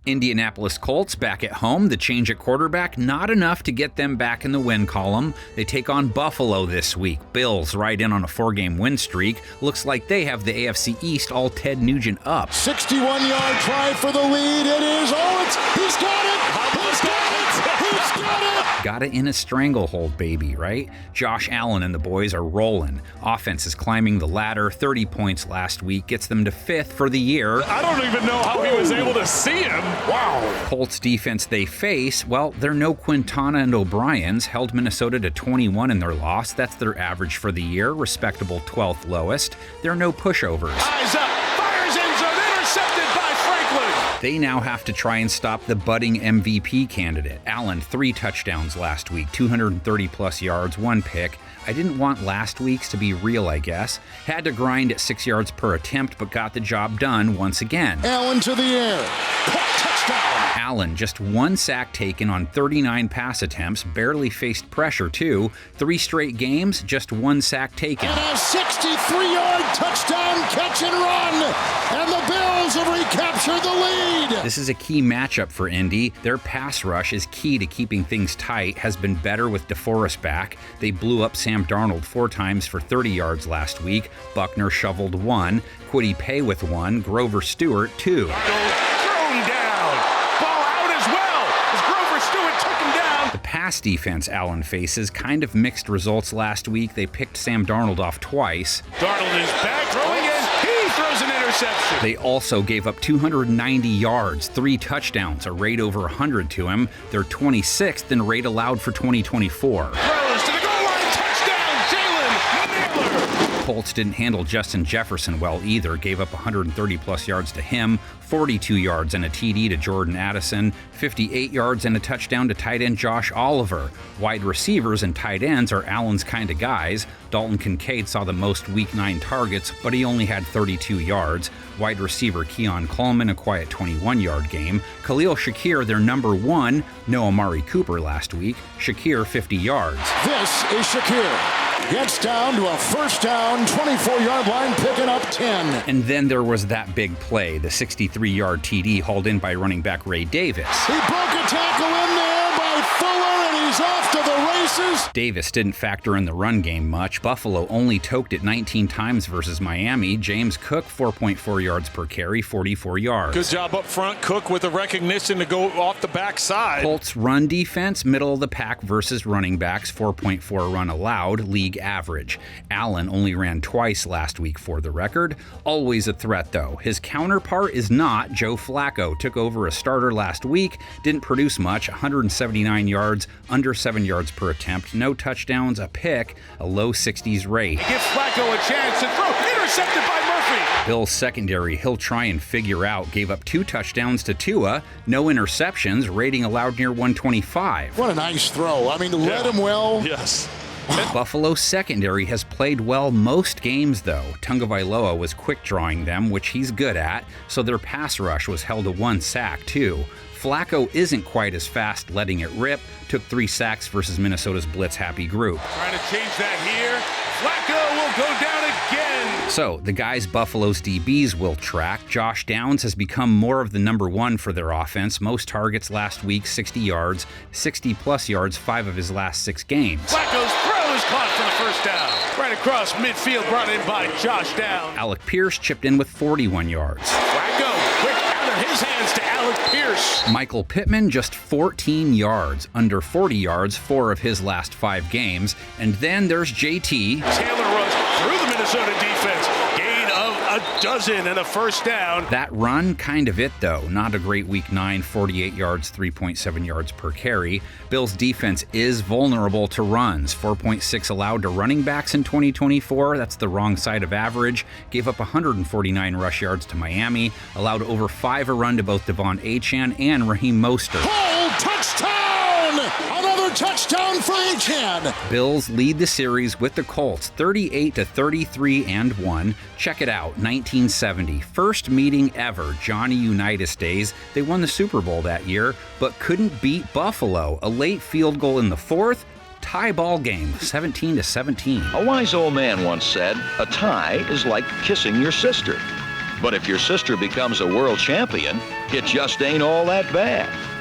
Indianapolis Colts back at home. The change at quarterback, not enough to get them back in the win column. They take on Buffalo this week. Bills ride in on a 4-game win streak. Looks like they have the AFC East all Ted Nugent up. 61-yard try for the lead. It is. He's got it. He's got it. He's got it. Got it in a stranglehold, baby, right? Josh Allen and the boys are rolling. Offense is climbing the ladder. 30 points last week gets them to 5th for the year. I don't even know how he was able to see him. Wow. Colts defense they face, well, they're no Quintana and O'Briens, held Minnesota to 21 in their loss. That's their average for the year, respectable 12th lowest. They're no pushovers. Eyes up, fires end zone, intercepted by Franklin. They now have to try and stop the budding MVP candidate. Allen, 3 touchdowns last week, 230-plus yards, 1 pick. I didn't want last week's to be real, I guess. Had to grind at 6 yards per attempt, but got the job done once again. Allen to the air. Touchdown. Allen, just 1 sack taken on 39 pass attempts, barely faced pressure too. 3 straight games, just 1 sack taken. And a 63-yard touchdown catch and run. And the Bills have recaptured the lead. This is a key matchup for Indy. Their pass rush is key to keeping things tight, has been better with DeForest back. They blew up Sam Darnold 4 times for 30 yards last week. Buckner shoveled 1. Kwity Paye with 1. Grover Stewart 2. The pass defense Allen faces, kind of mixed results last week. They picked Sam Darnold off twice. Darnold is back, throwing in. He throws an interception. They also gave up 290 yards, 3 touchdowns, a rate over 100 to him. They're 26th in rate allowed for 2024. Throws to the goal line, touchdown, Jalen Naylor. Colts didn't handle Justin Jefferson well either, gave up 130-plus yards to him, 42 yards and a TD to Jordan Addison, 58 yards and a touchdown to tight end Josh Oliver. Wide receivers and tight ends are Allen's kind of guys. Dalton Kincaid saw the most Week 9 targets, but he only had 32 yards. Wide receiver Keon Coleman, a quiet 21-yard game. Khalil Shakir, their number 1, no Amari Cooper last week. Shakir, 50 yards. This is Shakir. Gets down to a first down, 24-yard line, picking up 10. And then there was that big play, the 63-yard TD hauled in by running back Ray Davis. He broke a tackle in there by Fuller, and he's off to the races. Davis didn't factor in the run game much. Buffalo only toked it 19 times versus Miami. James Cook, 4.4 yards per carry, 44 yards. Good job up front. Cook with the recognition to go off the backside. Colts run defense, middle of the pack versus running backs, 4.4 run allowed, league average. Allen only ran twice last week for the record. Always a threat, though. His counterpart is not Joe Flacco. Took over a starter last week, didn't produce much, 179 yards, under 7 yards per attempt, no touchdowns, a pick, a low 60s rate. He gives Flacco a chance to throw, intercepted by Murphy. Bill's secondary, he'll try and figure out, gave up 2 touchdowns to Tua, no interceptions, rating allowed near 125. What a nice throw. I mean, read him well. Yes. Buffalo's secondary has played well most games, though. Tagovailoa was quick drawing them, which he's good at, so their pass rush was held to 1 sack, too. Flacco isn't quite as fast letting it rip, took 3 sacks versus Minnesota's blitz-happy group. Trying to change that here. Flacco will go down again. So, the guys Buffalo's DBs will track. Josh Downs has become more of the number 1 for their offense. Most targets last week, 60 yards, 60-plus yards, 5 of his last 6 games. Flacco's throw is caught for the first down. Right across midfield, brought in by Josh Downs. Alec Pierce chipped in with 41 yards. Flacco, quick out of his hands to Alec Pierce. Michael Pittman, just 14 yards, under 40 yards, 4 of his last 5 games. And then there's JT. Taylor runs through the Minnesota defense. Gain of a dozen and a first down. That run, kind of it though. Not a great Week 9, 48 yards, 3.7 yards per carry. Bills defense is vulnerable to runs. 4.6 allowed to running backs in 2024. That's the wrong side of average. Gave up 149 rush yards to Miami. Allowed over 5 a run to both Devon Achane and Raheem Mostert. Oh, touchdown! Another touchdown for Achane. Bills lead the series with the Colts 38-33-1. Check it out, 1970. First meeting ever, Johnny Unitas days. They won the Super Bowl that year, but couldn't beat Buffalo. A late field goal in the 4th. Tie ball game, 17-17. A wise old man once said, "A tie is like kissing your sister." But if your sister becomes a world champion, it just ain't all that bad.